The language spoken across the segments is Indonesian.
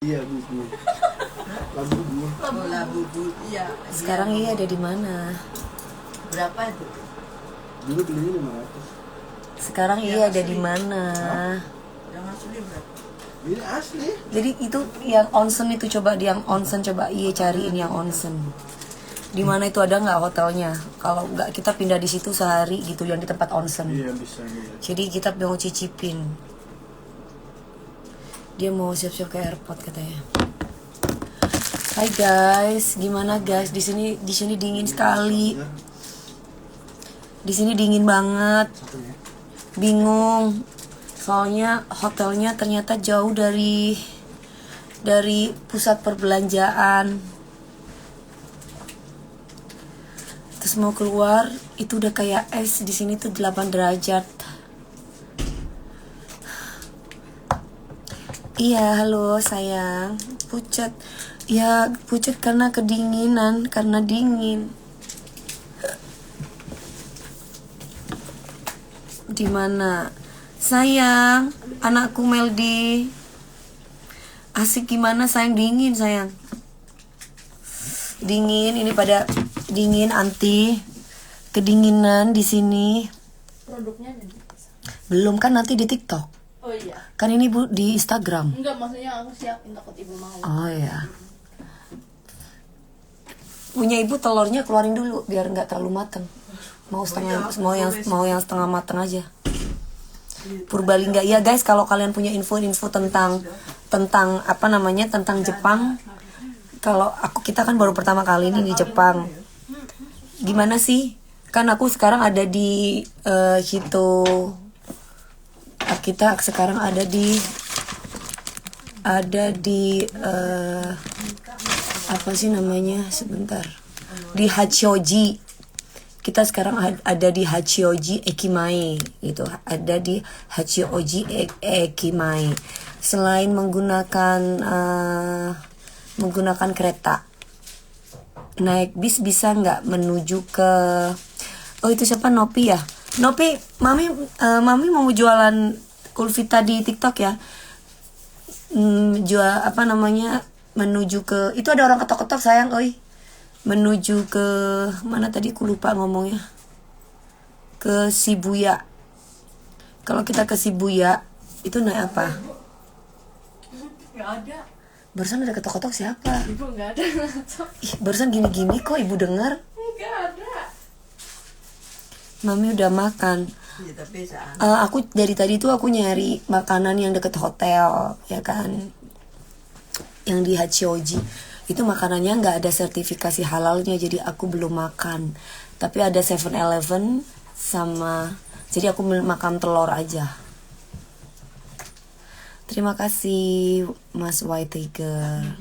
Iya, bubur. Labu bubur. Labu bubur. Iya. Sekarang iya ada di mana? Berapa itu? Dulu belinya 500. Sekarang iya ada di mana? Yang asli berapa? Ini asli. Jadi itu yang onsen itu, coba yang onsen, coba iya cariin yang onsen. Di mana itu ada nggak hotelnya? Kalau nggak kita pindah di situ sehari gitu yang di tempat onsen. Iya bisa nih. Jadi kita mau cicipin. Dia mau siap-siap ke airport katanya. Hai guys, gimana guys? Di sini dingin sekali. Di sini dingin banget. Bingung. Soalnya hotelnya ternyata jauh dari pusat perbelanjaan. Terus mau keluar itu udah kayak es. Di sini tuh 8 derajat. Iya, halo sayang. Pucat. Ya, pucat karena kedinginan, karena dingin. Di mana? Sayang, anakku Meldi. Asik gimana sayang? Dingin sayang. Dingin, ini pada dingin anti. Kedinginan di sini. Produknya nanti. Belum kan, nanti di TikTok. Oh iya. Kan ini Bu di Instagram. Enggak, maksudnya aku siapin takut ibu mau. Oh ya. Punya ibu telurnya keluarin dulu biar nggak terlalu mateng. Mau setengah, mau yang setengah mateng aja. Purbalingga. Ya guys, kalau kalian punya info-info tentang apa namanya, tentang Jepang. Kalau kita kan baru pertama kali ini di Jepang. Gimana sih? Kan aku sekarang ada di kita sekarang ada di apa sih namanya, sebentar, di Hachioji. Kita sekarang ada di Hachioji Ekimae gitu, ada di Hachioji Ekimae. Selain menggunakan kereta, naik bis bisa nggak menuju ke, oh itu siapa, Nopi ya? Nopi, mami mau jualan Kulvita di TikTok ya. Jual apa namanya, menuju ke, itu ada orang ketok-ketok sayang, oi. Menuju ke mana tadi, aku lupa ngomongnya. Ke Shibuya. Kalau kita ke Shibuya itu naik apa? Nggak ada. Barusan ada ketok-ketok siapa? Ibu nggak ada. Ih, barusan gini-gini kok ibu dengar. Nggak ada. Mami udah makan. Iya, tapi Aku dari tadi tuh aku nyari makanan yang deket hotel, ya kan, yang di Hachioji. Itu makanannya nggak ada sertifikasi halalnya, jadi aku belum makan. Tapi ada 7-Eleven sama, jadi aku makan telur aja. Terima kasih Mas White Tiger.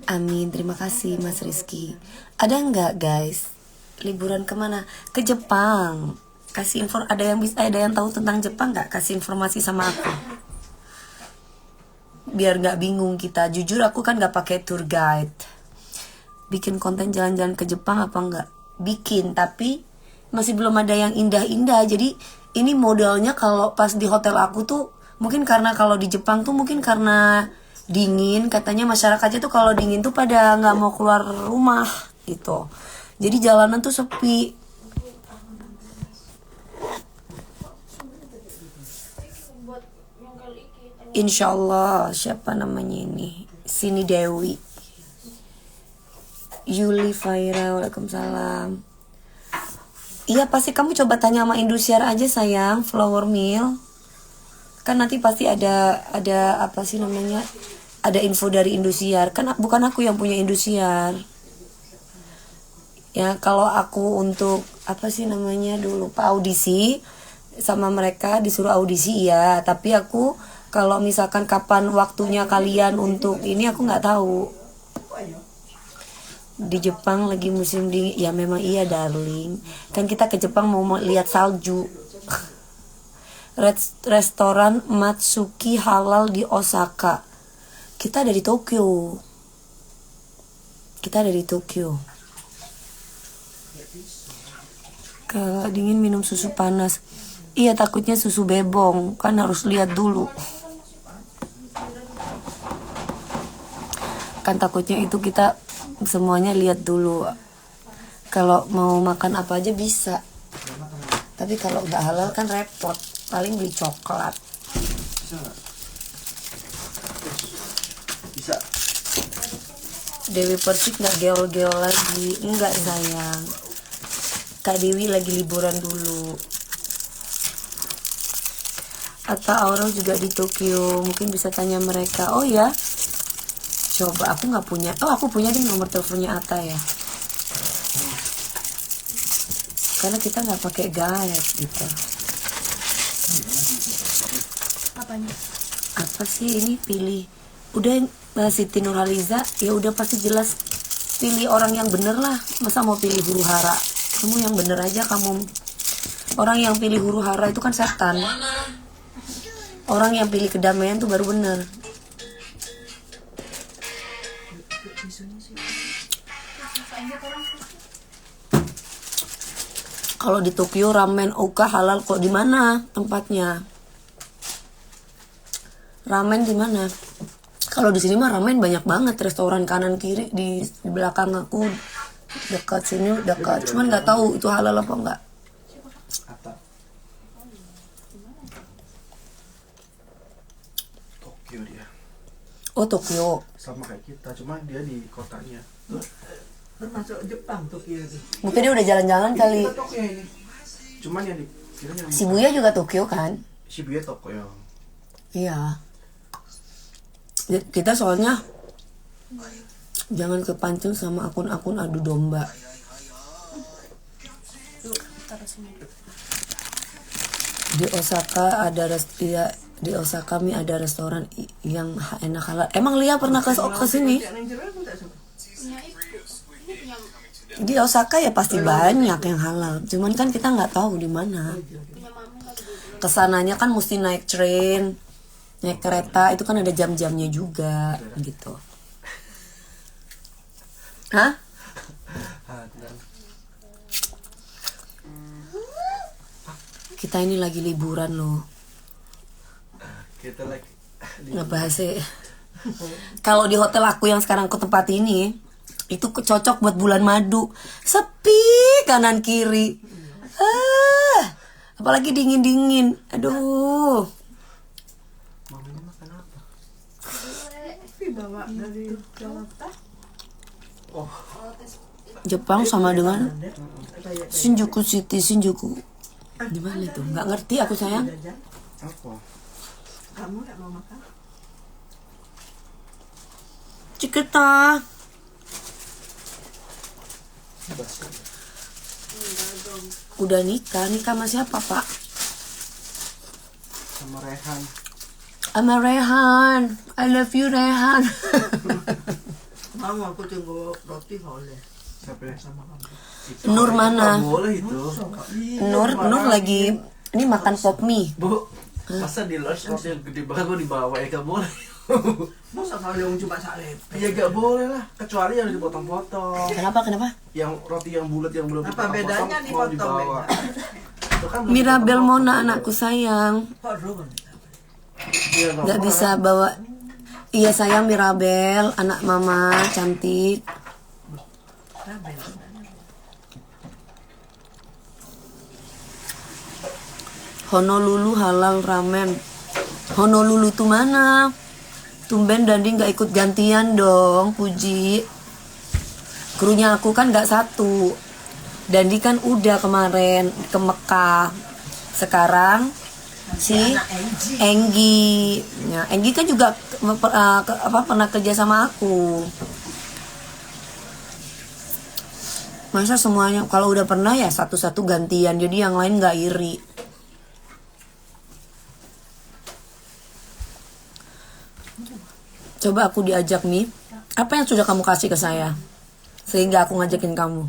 Amin, terima kasih Mas Rizky. Ada nggak guys liburan kemana? Ke Jepang. Kasih info, ada yang tahu tentang Jepang nggak? Kasih informasi sama aku. Biar nggak bingung kita. Jujur aku kan nggak pakai tour guide. Bikin konten jalan-jalan ke Jepang apa nggak? Bikin, tapi masih belum ada yang indah-indah. Jadi ini modelnya kalau pas di hotel aku tuh, mungkin karena kalau di Jepang tuh mungkin karena dingin, katanya masyarakatnya tuh kalau dingin tuh pada nggak mau keluar rumah gitu. Jadi jalanan tuh sepi. Insya Allah, siapa namanya ini? Sini Dewi. Yuli Faira, waalaikumsalam. Iya, pasti kamu coba tanya sama Indosiar aja sayang, Flower Mill. Kan nanti pasti ada apa sih namanya? Ada info dari Indosiar. Kan bukan aku yang punya Indosiar. Ya, kalau aku untuk apa sih namanya dulu Pak, audisi sama mereka disuruh audisi ya, tapi aku kalau misalkan kapan waktunya kalian untuk ini aku nggak tahu. Di Jepang lagi musim dingin ya, memang iya darling, kan kita ke Jepang mau lihat salju. Restoran Matsuki halal di Osaka. Kita ada di Tokyo. Kalau dingin minum susu panas. Iya, takutnya susu bebong, kan harus lihat dulu. kan takutnya itu kita semuanya lihat dulu. Kalau mau makan apa aja bisa, tapi kalau nggak halal kan repot, paling beli coklat. Bisa nggak? Bisa. Dewi Persik nggak geol-geol lagi, enggak sayang. Kak Dewi lagi liburan dulu. Atta Aurel juga di Tokyo, mungkin bisa tanya mereka. Oh ya, coba aku nggak punya. Oh aku punya nih nomor teleponnya Atta ya. Karena kita nggak pakai guide gitu. Apanya? Apa sih ini pilih? Udah Siti Nurhaliza, ya udah pasti jelas pilih orang yang bener lah. Masa mau pilih huru hara? Kamu yang bener aja kamu. Orang yang pilih huru hara itu kan setan. Orang yang pilih kedamaian tuh baru bener. Kalau di Tokyo ramen oka halal kok, di mana tempatnya? Ramen di mana? Kalau di sini mah ramen banyak banget, restoran kanan kiri di belakang aku dekat sini dekat. Cuman nggak tahu itu halal apa enggak. Atta. Tokyo dia. Oh Tokyo. Sama kayak kita, cuma dia di kotanya. Termasuk Jepang Tokyo itu. Mungkin dia udah jalan-jalan kali. Kita Tokyo ini. Cuman yang di kiranya Shibuya juga Tokyo kan? Shibuya Tokyo. Iya. Kita soalnya jangan kepancing sama akun-akun adu domba. Di Osaka ada di Osaka ada restoran yang enak halal. Emang Lia pernah ke sini? Punya ibu. Ini punya Di Osaka ya pasti banyak yang halal. Cuman kan kita nggak tahu di mana. mama kali dulu. Kesananya kan mesti naik train, naik kereta, itu kan ada jam-jamnya juga gitu. Hah? Kita ini lagi liburan loh. Kita lagi Ngebahas sih. Kalau di hotel aku yang sekarang ke tempat ini, itu cocok buat bulan madu. Sepi kanan kiri. Apalagi dingin-dingin. Aduh. Mamanya makan apa? Tapi bawa dari Jakarta. Oh, Jepang sama dengan Shinjuku City, Shinjuku. Di mana itu? Nggak ngerti aku sayang. Jajan. apa? Kamu nggak mau makan? Ciketa. Basi. Udah nikah sama siapa Pak? Sama Rehan. Sama Rehan. I love you Rehan. Mau aku tunggu roti boleh Siapa ya? sama kamu. Nur mana? Nggak boleh itu. Nur lagi ini makan pop mie. Bu, masa di lunch roti yang gede banget gua dibawa ya gak boleh. Masa kalau yang cuma salep? Ya gak boleh lah, kecuali yang dipotong-potong. Kenapa? Yang roti yang bulat yang belum Apa bedanya mau dipotong, dibawa. Beda? Itu kan belum Mirabel dipotong-potong. Mona anakku sayang. Kok rum? Iya, Nggak apa. bisa bawa. Iya sayang Mirabel, anak mama cantik. Rabel. Honolulu halal ramen. Honolulu tuh mana? Tumben Dandi nggak ikut gantian dong, Puji. Krunya aku kan nggak satu. Dandi kan udah kemarin ke Mekah. Sekarang si Enggi. Ya, Enggi kan juga pernah kerja sama aku. Masa semuanya kalau udah pernah ya satu-satu gantian, jadi yang lain nggak iri. Coba aku diajak nih, apa yang sudah kamu kasih ke saya sehingga aku ngajakin kamu?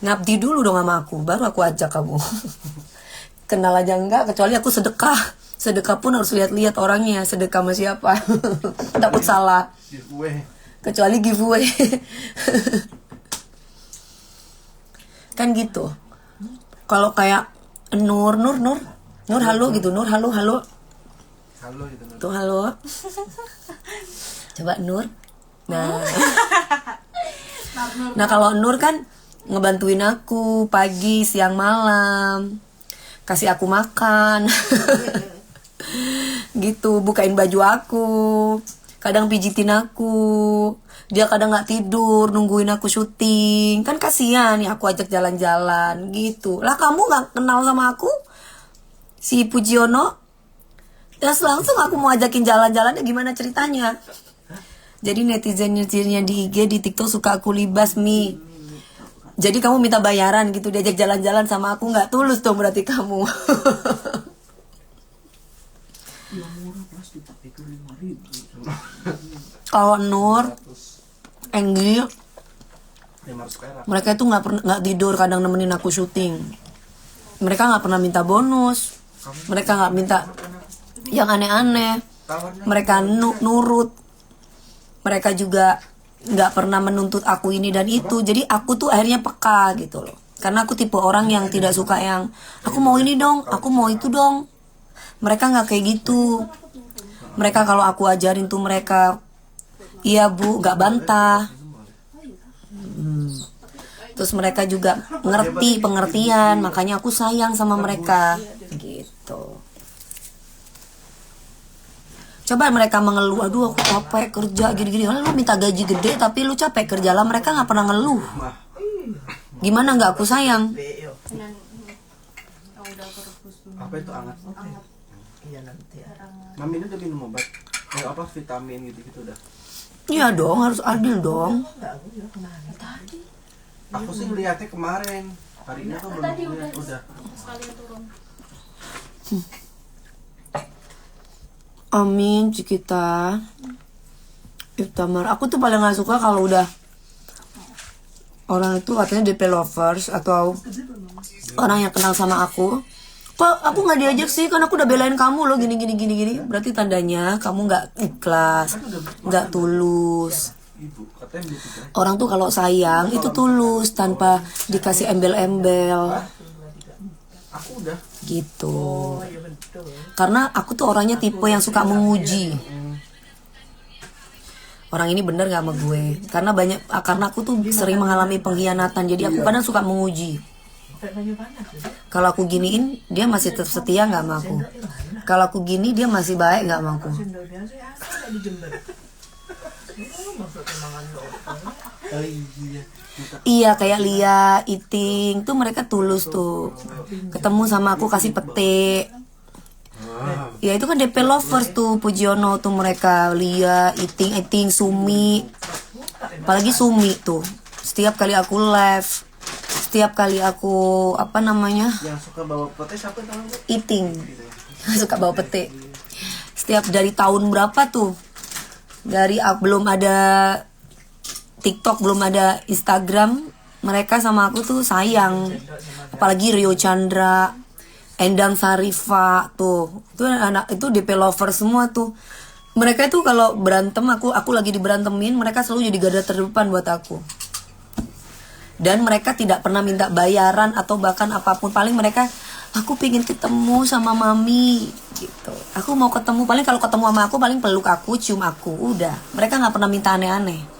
Ngabdi dulu dong sama aku, baru aku ajak kamu. Kenal aja enggak, kecuali aku sedekah. Sedekah pun harus lihat-lihat orangnya, sedekah sama siapa. Takut salah. Giveaway. Kecuali giveaway. Kan gitu. Kalau kayak Nur halo gitu, Nur halo. Halo gitu. Tuh halo. Coba Nur. Nah, nah kalau Nur kan ngebantuin aku pagi, siang, malam, kasih aku makan, gitu, bukain baju aku, kadang pijitin aku, dia kadang nggak tidur nungguin aku syuting, kan kasihan ya aku ajak jalan-jalan gitu. Lah kamu nggak kenal sama aku, si Pujiono? Terus langsung aku mau ajakin jalan-jalannya, gimana ceritanya? Jadi netizen-netizennya di IG, di TikTok suka aku libas, Mi. Jadi kamu minta bayaran gitu diajak jalan-jalan sama aku, nggak tulus dong berarti kamu. Yang murah plastik itu 5.000. Kalau Nur, Enggi, 500 perak. mereka itu nggak tidur kadang nemenin aku syuting. Mereka nggak pernah minta bonus, mereka nggak minta yang aneh-aneh, mereka nurut, mereka juga nggak pernah menuntut aku ini dan itu. Jadi aku tuh akhirnya peka gitu loh, karena aku tipe orang yang tidak suka yang aku mau ini dong, aku mau itu dong. Mereka nggak kayak gitu. Mereka kalau aku ajarin tuh mereka iya bu, nggak bantah. Terus mereka juga ngerti pengertian, makanya aku sayang sama mereka gitu. Coba mereka mengeluh, aduh aku capek kerja gini-gini. Lu minta gaji gede tapi lu capek kerja lah, mereka nggak pernah ngeluh. Gimana nggak aku sayang? Beo. Dengan yang udah aku rebus dulu. Apa itu anget? Iya nanti ya. Mami ini udah minum obat. Kayak apa vitamin gitu-gitu udah. Iya dong, harus adil dong. Enggak, aku juga kemarin. Tadi Aku sih ngeliatnya kemarin. Hari ini tuh belum tadi ngeliat. Udah. sekalian turun. Amin, Cikita. Iftamar. Aku tuh paling gak suka kalau udah orang itu katanya DP lovers atau orang yang kenal sama aku. Kok aku nggak diajak sih? Kan aku udah belain kamu loh gini. Berarti tandanya kamu nggak ikhlas, nggak tulus. Ibu katanya begitu kan. Orang tuh kalau sayang itu tulus tanpa dikasih embel-embel Aku udah. gitu. Oh iya betul. Karena aku tuh orangnya tipe yang suka menguji. Orang ini bener gak sama gue? Karena aku tuh sering mengalami pengkhianatan. Jadi aku kadang suka menguji. Kayak banyu panas ya. Kalau aku giniin dia masih tetap setia gak sama aku. Kalau aku gini dia masih baik gak sama aku. Sendal biasa ya, aku nggak di Jember. Oh, maksudnya mangan lokal. Oh iya. Iya kayak Lia, Iting tuh mereka tulus tuh. Ketemu sama aku kasih pete. Ya itu kan DP lovers tuh, Pujiono tuh mereka, Lia, Iting, Sumi. Apalagi Sumi tuh. Setiap kali aku live, setiap kali aku apa namanya? Yang suka bawa pete siapa tahu? Iting. Suka bawa pete. Setiap dari tahun berapa tuh? Dari belum ada TikTok, belum ada Instagram, mereka sama aku tuh sayang. Apalagi Rio Chandra, Endang Sarifa tuh. Itu anak itu DP lover semua tuh. Mereka tuh kalau berantem aku lagi diberantemin, mereka selalu jadi garda terdepan buat aku. Dan mereka tidak pernah minta bayaran atau bahkan apapun. Paling mereka, aku pengen ketemu sama mami gitu. Aku mau ketemu, paling kalau ketemu sama aku paling peluk aku, cium aku, udah. Mereka nggak pernah minta aneh-aneh.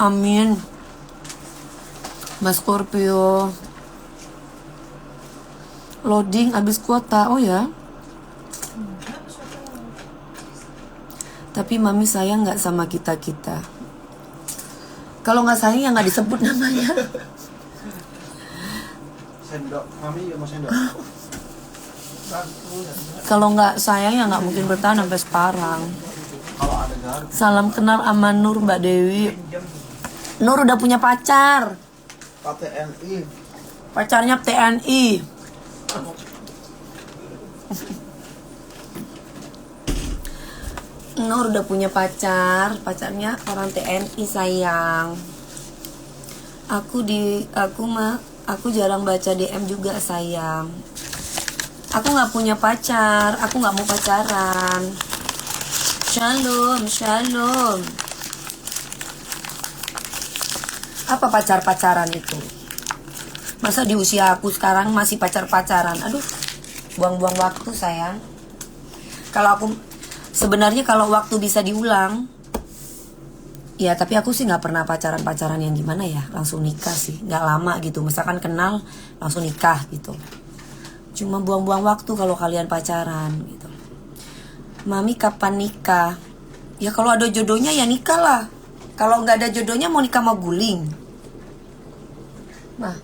Amin. Mas Scorpio. Loading habis kuota. Oh ya. Tapi mami sayang nggak sama kita. Kalau nggak sayang ya nggak disebut namanya. Sendok. Mami mau sendok. Kalau nggak sayang ya nggak mungkin bertahan sampai sekarang. Kalau ada garpu. Salam kenal sama Nur, Mbak Dewi. Nur udah punya pacar. KTNI. Pacarnya TNI. Nur udah punya pacarnya orang TNI sayang. Aku jarang baca DM juga sayang. Aku nggak punya pacar, aku nggak mau pacaran. Shalom. Apa pacaran itu? Masa di usia aku sekarang masih pacaran? Aduh, buang-buang waktu sayang. Kalau aku sebenarnya kalau waktu bisa diulang, ya tapi aku sih nggak pernah pacaran yang gimana ya, langsung nikah sih, nggak lama gitu. Misalkan kenal langsung nikah gitu. Cuma buang-buang waktu kalau kalian pacaran gitu. Mami kapan nikah? Ya kalau ada jodohnya ya nikah lah. Kalau nggak ada jodohnya mau nikah mau guling. Nah,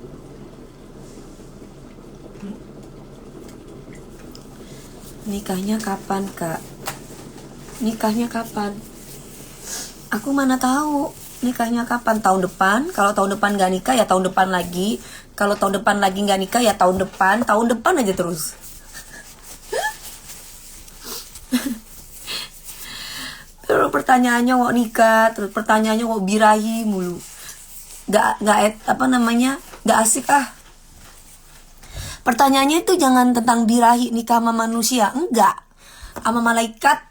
nikahnya kapan kak? Nikahnya kapan? Aku mana tahu nikahnya kapan. Tahun depan. Kalau tahun depan nggak nikah ya tahun depan lagi. Kalau tahun depan lagi nggak nikah ya tahun depan aja terus. Terus pertanyaannya mau nikah, terus pertanyaannya mau birahi mulu. Nggak asik ah. Pertanyaannya itu jangan tentang birahi nikah sama manusia, enggak. Sama malaikat.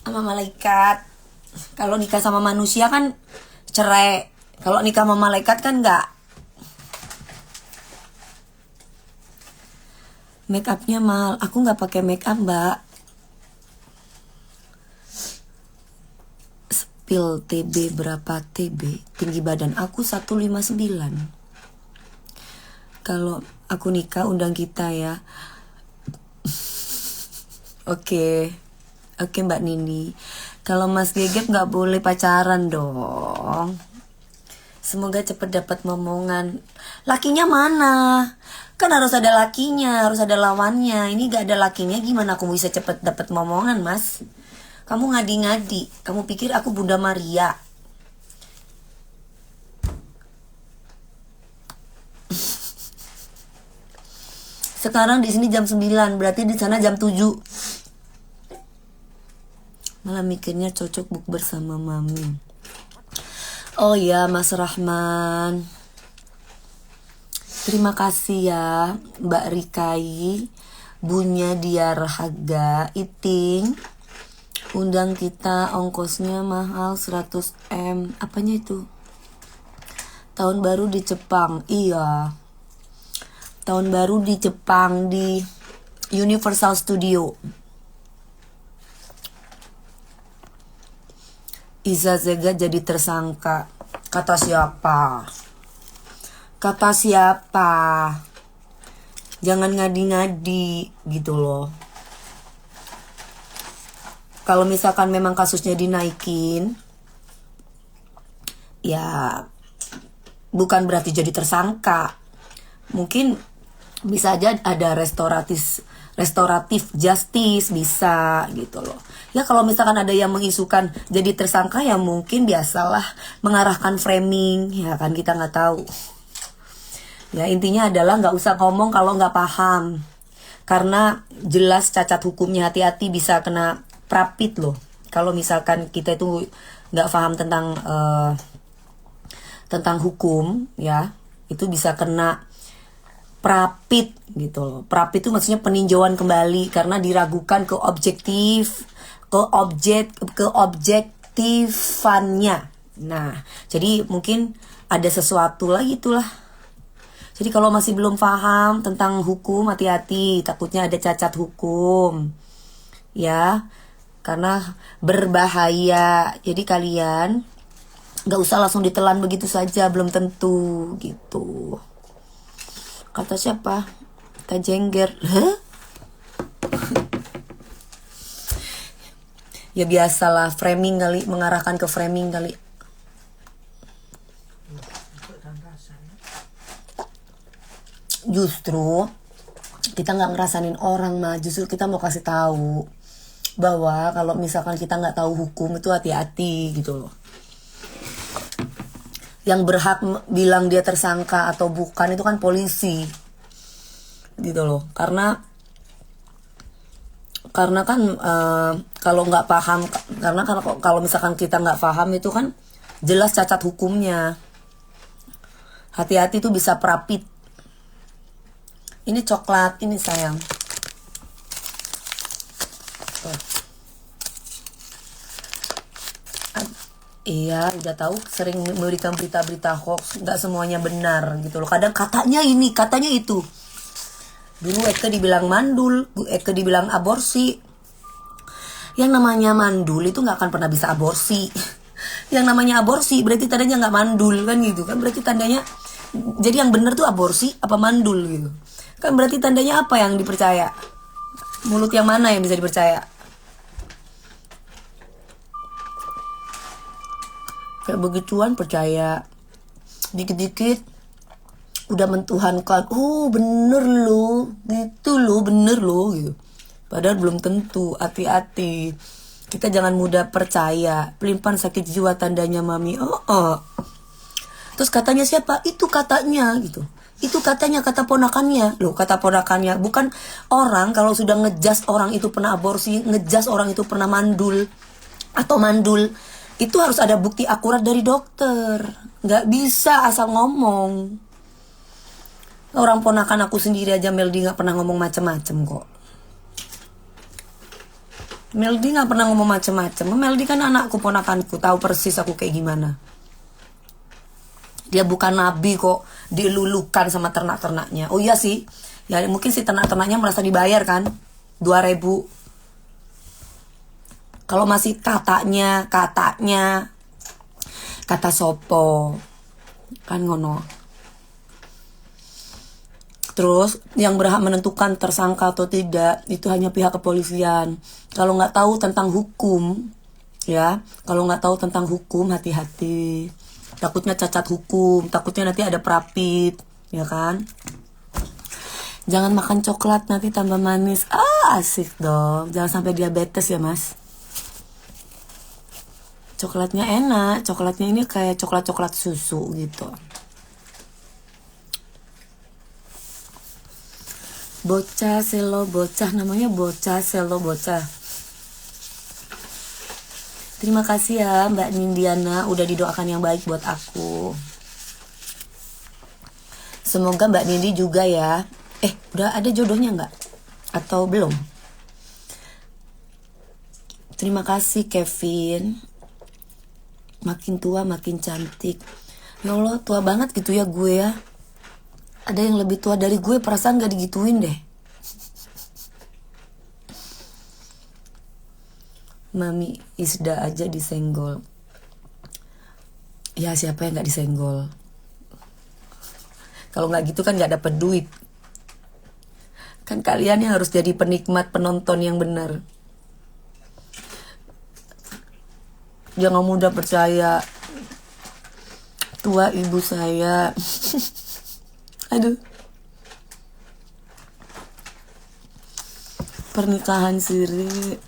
Sama malaikat. Kalau nikah sama manusia kan cerai. Kalau nikah sama malaikat kan enggak. Make upnya mahal. Aku nggak pakai make up, Mbak. Spill TB berapa TB? Tinggi badan aku 159. Kalau aku nikah undang kita ya. Oke Mbak Nindi. Kalau Mas Geget nggak boleh pacaran dong. Semoga cepet dapat momongan. Lakinya mana? Kan harus ada lakinya, harus ada lawannya. Ini gak ada lakinya, gimana aku bisa cepet dapat momongan, Mas? Kamu ngadi-ngadi. Kamu pikir aku Bunda Maria? Sekarang di sini jam 9, berarti di sana jam 7. Malah mikirnya cocok bukber sama Mami. Oh ya, Mas Rahman. Terima kasih ya, Mbak Rikai, Bunya Diarhaga, Iting. Undang kita, ongkosnya mahal 100 M. Apanya itu? Tahun baru di Jepang. Iya. Tahun baru di Jepang di Universal Studio. Iza Zega jadi tersangka. Kata siapa? Kata siapa? Jangan ngadi-ngadi gitu loh. Kalau misalkan memang kasusnya dinaikin, ya bukan berarti jadi tersangka. Mungkin bisa aja ada restoratif justice, bisa gitu loh. Ya kalau misalkan ada yang mengisukan jadi tersangka, ya mungkin biasalah mengarahkan framing, ya kan, kita nggak tahu. Ya intinya adalah nggak usah ngomong kalau nggak paham, karena jelas cacat hukumnya. Hati-hati, bisa kena prapit loh. Kalau misalkan kita itu nggak paham tentang hukum, ya itu bisa kena prapit gitu loh. Prapit itu maksudnya peninjauan kembali karena diragukan keobjektifannya. Nah, jadi mungkin ada sesuatu lagi itulah. Jadi kalau masih belum paham tentang hukum, hati-hati, takutnya ada cacat hukum. Ya, karena berbahaya. Jadi kalian gak usah langsung ditelan begitu saja, belum tentu gitu. Kata siapa? Kak Jengger. Hah? Ya biasalah, framing kali, mengarahkan ke framing kali. Justru kita nggak ngerasain orang mah, justru kita mau kasih tahu bahwa kalau misalkan kita nggak tahu hukum itu hati-hati gitu loh. Yang berhak bilang dia tersangka atau bukan itu kan polisi gitu loh. Karena kan kalau nggak paham, karena kalau misalkan kita nggak paham itu kan jelas cacat hukumnya. Hati-hati tuh bisa prapit. Ini coklat, ini sayang. Iya, udah tahu sering memberikan berita-berita hoax, nggak semuanya benar gitu loh. Kadang katanya ini, katanya itu. Dulu Eke dibilang mandul, Eke dibilang aborsi. Yang namanya mandul itu nggak akan pernah bisa aborsi. Yang namanya aborsi berarti tandanya nggak mandul kan gitu kan, berarti tandanya jadi yang bener tuh aborsi apa mandul gitu kan, berarti tandanya apa yang dipercaya, mulut yang mana yang bisa dipercaya. Kayak begituan percaya, dikit-dikit udah mentuhankan, oh bener lo gitu lo, bener lo gitu. Padahal belum tentu, hati-hati. Kita jangan mudah percaya. Pelimpan sakit jiwa tandanya mami. Terus katanya siapa? Itu katanya gitu. Itu katanya, kata ponakannya. Loh, kata ponakannya. Bukan orang kalau sudah ngejas orang itu pernah aborsi, ngejas orang itu pernah mandul atau mandul, itu harus ada bukti akurat dari dokter. Nggak bisa asal ngomong. Orang ponakan aku sendiri aja Meldi nggak pernah ngomong macem-macem kok. Meldi nggak pernah ngomong macem-macem. Meldi kan anakku, ponakanku, tahu persis aku kayak gimana. Dia bukan nabi kok, dilulukan sama ternak-ternaknya. Oh iya sih, ya mungkin si ternak-ternaknya merasa dibayar kan, 2.000. Kalau masih katanya, kata sopo, kan ngono. Terus yang berhak menentukan tersangka atau tidak itu hanya pihak kepolisian. Kalau nggak tahu tentang hukum, ya, kalau nggak tahu tentang hukum hati-hati. Takutnya cacat hukum, takutnya nanti ada perapit, ya kan? Jangan makan coklat nanti tambah manis. Asik dong. Jangan sampai diabetes ya mas. Coklatnya enak, coklatnya ini kayak coklat-coklat susu gitu. Bocah selo bocah, namanya bocah selo bocah. Terima kasih ya Mbak Nindiana udah didoakan yang baik buat aku. Semoga Mbak Nindi juga ya. Udah ada jodohnya nggak? Atau belum? Terima kasih Kevin. Makin tua makin cantik. Ya Allah, tua banget gitu ya gue ya. Ada yang lebih tua dari gue, perasaan gak digituin deh. Mami Isda aja disenggol. Ya siapa yang gak disenggol? Kalau gak gitu kan gak dapet duit. Kan kalian yang harus jadi penikmat, penonton yang benar. Jangan mudah percaya. Tua ibu saya. Aduh. Pernikahan siri.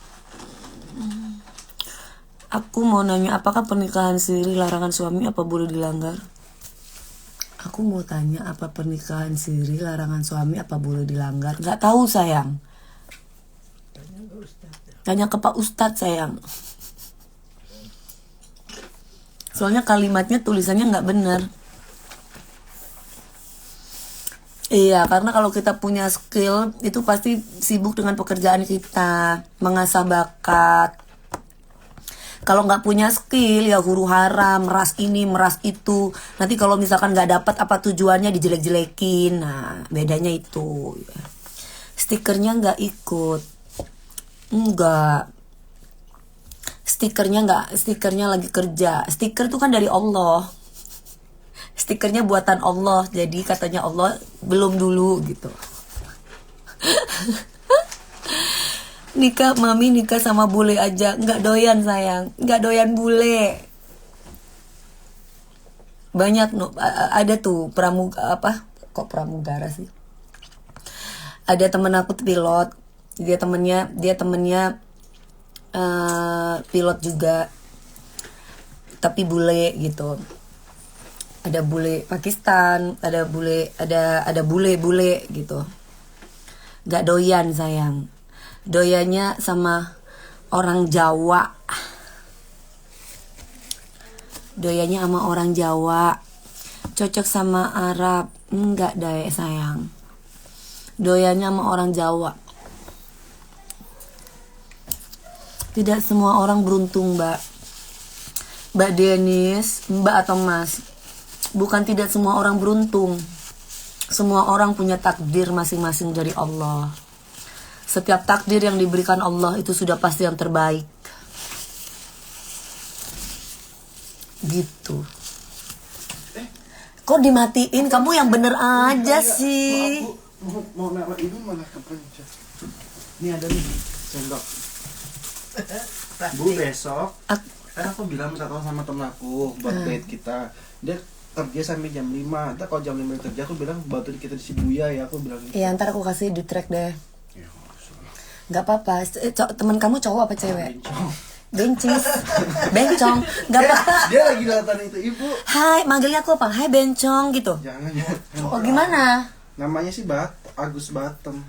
Aku mau nanya, apakah pernikahan siri larangan suami apa boleh dilanggar? Aku mau tanya, apa pernikahan siri larangan suami apa boleh dilanggar? Gak tahu sayang. Tanya ke Pak Ustadz sayang. Soalnya kalimatnya tulisannya gak benar. Iya, karena kalau kita punya skill itu pasti sibuk dengan pekerjaan kita, mengasah bakat. Kalau nggak punya skill ya huru hara, meras ini, meras itu. Nanti kalau misalkan nggak dapat apa tujuannya dijelek-jelekin. Nah, bedanya itu. Stikernya nggak ikut, enggak. Stikernya lagi kerja. Stiker itu kan dari Allah. Stikernya buatan Allah, jadi katanya Allah belum dulu gitu. Mami nikah sama bule aja, nggak doyan sayang, nggak doyan bule. Banyak ada tuh pramugara sih. Ada temen aku tuh pilot, dia temennya pilot juga, tapi bule gitu. Ada bule Pakistan, ada bule gitu. Gak doyan sayang. Doyannya sama orang Jawa. Doyannya sama orang Jawa. Cocok sama Arab. Enggak deh sayang. Doyannya sama orang Jawa. Tidak semua orang beruntung, Mbak. Mbak Denis, Mbak atau Mas. Bukan tidak semua orang beruntung. Semua orang punya takdir masing-masing dari Allah. Setiap takdir yang diberikan Allah itu sudah pasti yang terbaik. Gitu. Kok dimatiin? Kamu yang bener aja sih. Mau nama ini malah kepencet. Ini ada nih sendok. Bu, besok kan aku bilang minta tolong sama temen aku buat date kita. Dia kerja sampai jam 5. Ntar kalau jam 5 kerja aku bilang bantuin kita di Shibuya ya, aku bilang gitu. Iya, ntar aku kasih di track deh. Ya, Gak apa-apa. Temen kamu cowok apa cewek? bencong. Bencis. Bencong. Gak apa-apa. Dia lagi nonton itu, Ibu. Hai, manggilnya aku apa? Hai Bencong gitu. Jangan ya. Oh gimana? Namanya sih Agus Batem.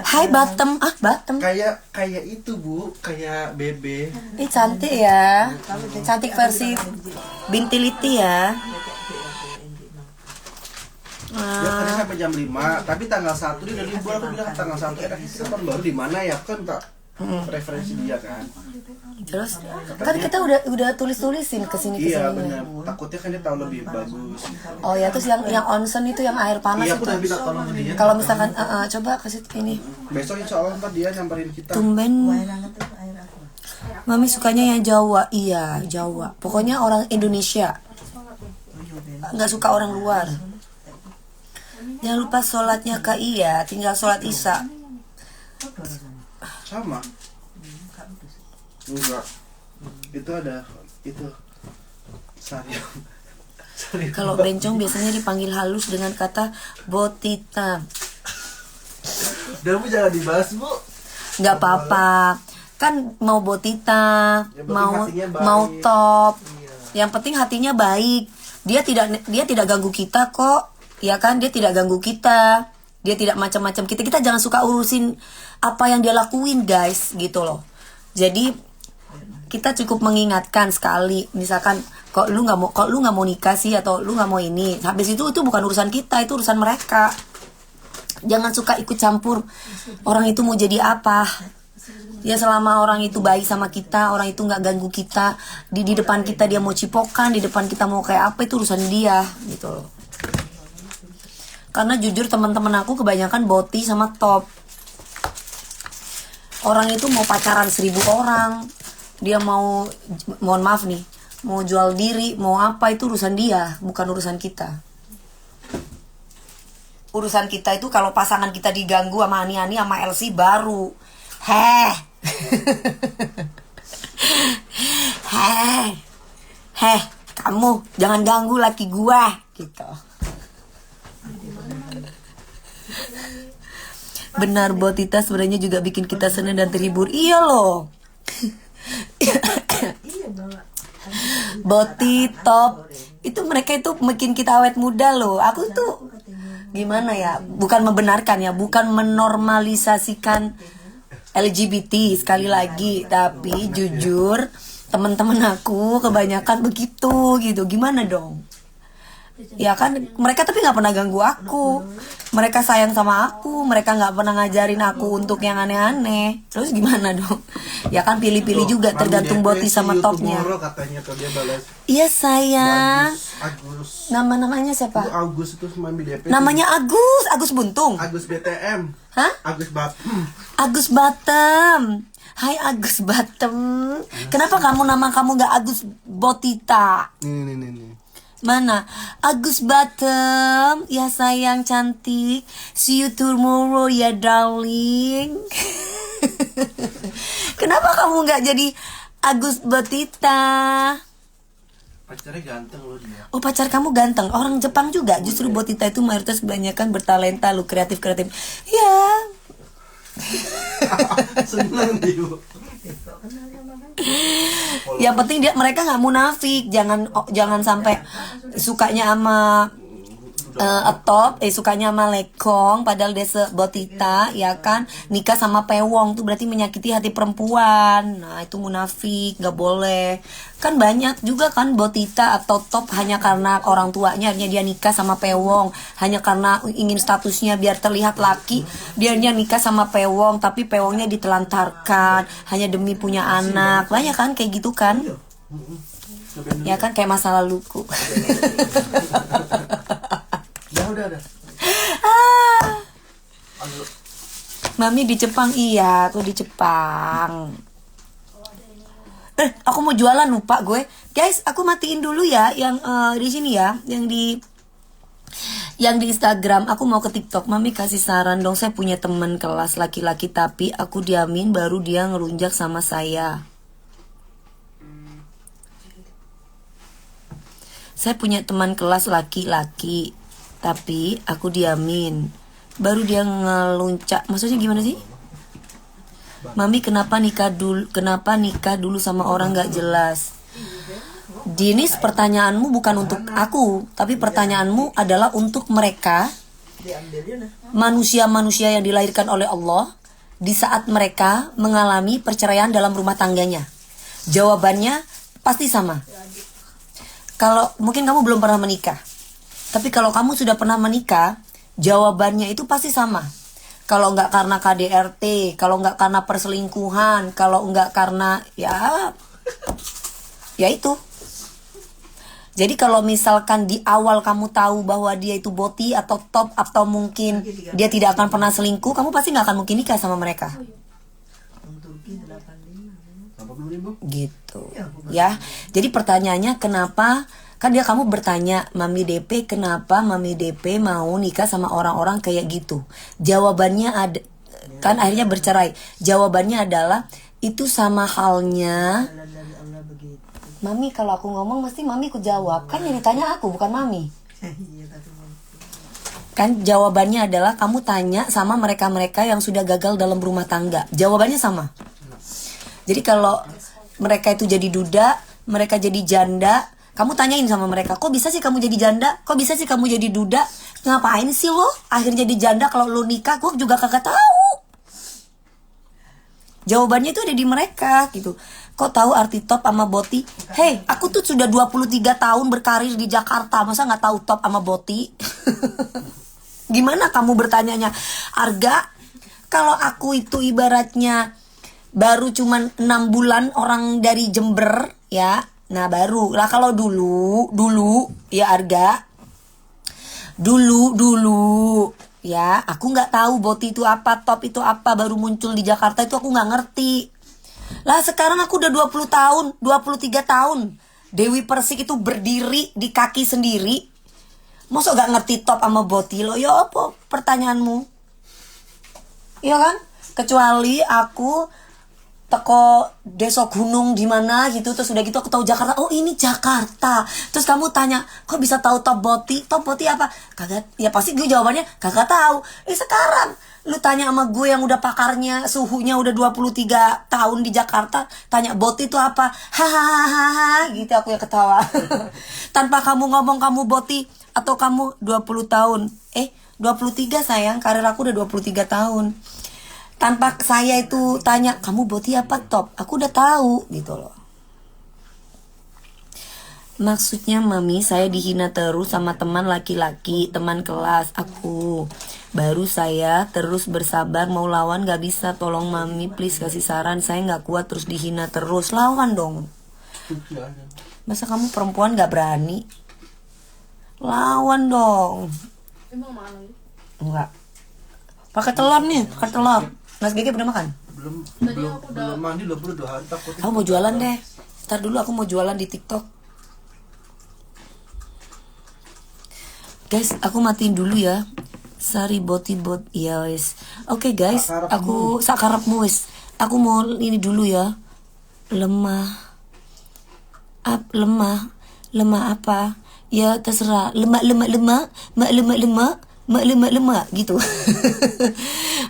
Hai Batem. Ah, Batem. Kayak itu, Bu, kayak Bebe. Ih, cantik ya. Cantik versi Bintiliti ya. Dia kerja sampai jam 5, tapi tanggal 1 dia udah libur. Aku bilang tanggal 1 enak kita kan baru di mana ya? Aku kan tak referensi dia kan. Terus kan kita udah tulis-tulisin kesini Iya kesini. benar. Takutnya kan dia tahu lebih bagus. Oh ya, terus yang onsen itu yang air panas Iya, aku itu. udah minta tolong ke dia. Kalau misalkan coba kasih ini. Besok insya Allah ntar dia nyamperin kita. Tumben Mami sukanya yang Jawa. Iya, Jawa. Pokoknya orang Indonesia. Nggak suka orang luar. Jangan lupa sholatnya Kak Iya. Tinggal sholat Isya. Sama. Enggak. Itu ada itu Sariam. Kalau bencong biasanya dipanggil halus dengan kata botita. Dan Bu jangan dibahas, Bu. Nggak apa-apa. Kan mau botita, Yang penting mau hatinya baik. mau top. Iya. Yang penting hatinya baik. Dia tidak ganggu kita kok. Ya kan, dia tidak ganggu kita. Dia tidak macam-macam kita. Kita jangan suka urusin apa yang dia lakuin, guys, gitu loh. Jadi kita cukup mengingatkan sekali, misalkan kok lu nggak mau nikah sih, atau lu nggak mau ini. Habis itu bukan urusan kita, itu urusan mereka. Jangan suka ikut campur orang itu mau jadi apa. Ya selama orang itu baik sama kita, orang itu nggak ganggu kita, di depan kita dia mau cipokan, di depan kita mau kayak apa, itu urusan dia gitu loh. Karena jujur teman-teman aku kebanyakan boti sama top. Orang itu mau pacaran 1000 orang, dia mau, mohon maaf nih, mau jual diri, mau apa, itu urusan dia, bukan urusan kita. Urusan kita itu kalau pasangan kita diganggu sama Ani-Ani sama Elsie baru. Heh. Heh, kamu jangan ganggu laki gua gitu. Benar, Botita sebenarnya juga bikin kita senang dan terhibur. Iya loh. Boti top itu mereka itu bikin kita awet muda loh. Aku tuh gimana ya, bukan membenarkan ya, bukan menormalisasikan LGBT sekali lagi, tapi jujur teman-teman aku kebanyakan begitu gitu. Gimana dong? Ya kan, mereka tapi nggak pernah ganggu aku. Mereka sayang sama aku. Mereka nggak pernah ngajarin aku untuk yang aneh-aneh. Terus gimana dong? Ya kan pilih-pilih juga, tergantung boti sama topnya. Katanya tuh dia balas. Iya sayang. Agus. Namanya siapa? Itu Agus itu Mami DP. Namanya Agus Buntung. Agus BTM. Hah? Agus Batem. Agus Batem. Hai Agus Batem. Kenapa nama kamu nggak Agus Botita? Nih. Mana? Agus Batem. Ya sayang cantik. See you tomorrow ya darling. Kenapa kamu nggak jadi Agus Botita? Pacarnya ganteng loh dia. Oh, pacar kamu ganteng. Orang Jepang juga. Justru Botita itu mayoritas kebanyakan bertalenta lo, kreatif. Ya. Seneng dia. Yang penting mereka nggak munafik. Jangan sampai sukanya sama top, sukanya sama lekong, padahal dia Botita, ya kan, nikah sama pewong tuh berarti menyakiti hati perempuan. Nah itu munafik, nggak boleh. Kan banyak juga kan Botita atau top hanya karena orang tuanya dia nikah sama pewong, hanya karena ingin statusnya biar terlihat laki, dia nikah sama pewong, tapi pewongnya ditelantarkan hanya demi punya anak. Banyak kan kayak gitu kan? Ya kan, kayak masa laluku. Udah. Mami di Jepang, iya, aku di Jepang. Aku mau jualan lupa gue. Guys, aku matiin dulu ya yang di sini ya, yang di Instagram. Aku mau ke TikTok. Mami kasih saran dong, saya punya teman kelas laki-laki tapi aku diamin baru dia ngelunjak sama saya. Saya punya teman kelas laki-laki tapi aku diamin baru dia ngeluncak. Maksudnya gimana sih? Mami kenapa nikah dulu sama orang gak jelas? Dinis, pertanyaanmu bukan untuk aku, tapi pertanyaanmu adalah untuk mereka, manusia-manusia yang dilahirkan oleh Allah di saat mereka mengalami perceraian dalam rumah tangganya. Jawabannya pasti sama. Kalau mungkin kamu belum pernah menikah, tapi kalau kamu sudah pernah menikah, jawabannya itu pasti sama. Kalau nggak karena KDRT, kalau nggak karena perselingkuhan, kalau nggak karena ya itu. Jadi kalau misalkan di awal kamu tahu bahwa dia itu boti atau top atau mungkin dia tidak akan pernah selingkuh, kamu pasti nggak akan mungkin nikah sama mereka. Gitu ya. Jadi pertanyaannya kenapa? Kan kamu bertanya Mami DP, kenapa Mami DP mau nikah sama orang-orang kayak gitu? Jawabannya ada, kan akhirnya bercerai. Jawabannya adalah itu sama halnya. Mami kalau aku ngomong mesti Mami ku jawab. Kan yang ditanya aku bukan Mami. Kan jawabannya adalah kamu tanya sama mereka-mereka yang sudah gagal dalam rumah tangga. Jawabannya sama. Jadi kalau mereka itu jadi duda, mereka jadi janda, kamu tanyain sama mereka, kok bisa sih kamu jadi janda? Kok bisa sih kamu jadi duda? Ngapain sih lo akhirnya jadi janda kalau lo nikah? Gue juga kagak tahu. Jawabannya itu ada di mereka gitu. Kok tahu arti top sama boti? Hey, aku tuh sudah 23 tahun berkarir di Jakarta. Masa gak tahu top sama boti? Gimana kamu bertanyanya? Arga, kalau aku itu ibaratnya baru cuman 6 bulan orang dari Jember ya. Nah baru lah kalau dulu ya Arga. Dulu ya aku nggak tahu boti itu apa, top itu apa, baru muncul di Jakarta itu aku nggak ngerti. Lah sekarang aku udah 20 tahun, 23 tahun. Dewi Persik itu berdiri di kaki sendiri. Masa gak ngerti top sama boti lo? Ya apa pertanyaanmu? Iya kan? Kecuali aku teko desa gunung di mana gitu, terus udah gitu aku tahu Jakarta. Oh ini Jakarta. Terus kamu tanya, kok bisa tahu top boti? Top boti apa? Kagak. Ya pasti gue jawabannya kagak tahu. Sekarang lu tanya sama gue yang udah pakarnya, suhunya udah 23 tahun di Jakarta, tanya boti itu apa? Hahaha gitu aku ya ketawa. Tanpa kamu ngomong kamu boti atau kamu 20 tahun. 23 sayang, karir aku udah 23 tahun. Tanpa saya itu tanya, kamu boti apa top? Aku udah tahu gitu loh. Maksudnya Mami, saya dihina terus sama teman laki-laki, teman kelas aku. Baru saya terus bersabar, mau lawan gak bisa. Tolong Mami please kasih saran, saya gak kuat terus dihina terus. Lawan dong. Masa kamu perempuan gak berani? Lawan dong. Emang makan lagi? Enggak. Pakai telur nih, pakai telur. Mas Gege udah makan? Belum mandi, belum hari takut. Aku mau jualan deh. Ntar dulu aku mau jualan di TikTok. Guys, aku matiin dulu ya. Sari boti bot ya wes. Oke guys, aku sakarepmu wes. Aku mau ini dulu ya. Lemah apa? Ya terserah. Lemak gitu.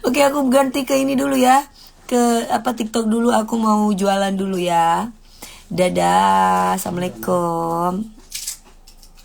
Oke, aku ganti ke ini dulu ya. Ke TikTok dulu, aku mau jualan dulu ya. Dadah. Assalamualaikum.